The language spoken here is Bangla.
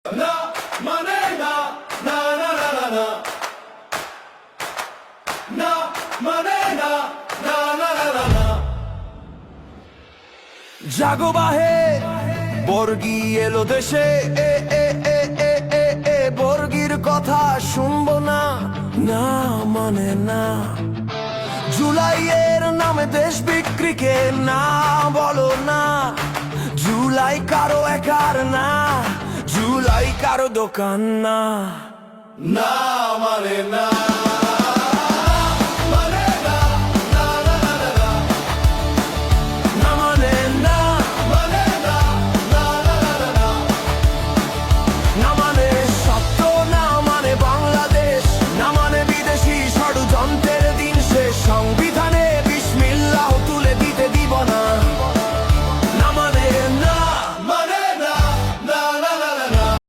না মানে না, না না না না না, না মানে না, না না না না না। জাগো বাহে বর্গি এলো দেশে, এ এ এ এ এ এ বর্গির কথা শুনবো না, না মানে না। জুলাইয়ের নামে দেশ বিক্রিকে না বলো না, জুলাই কারো একার না, জুলাই কারো দোকান না, না মানে না।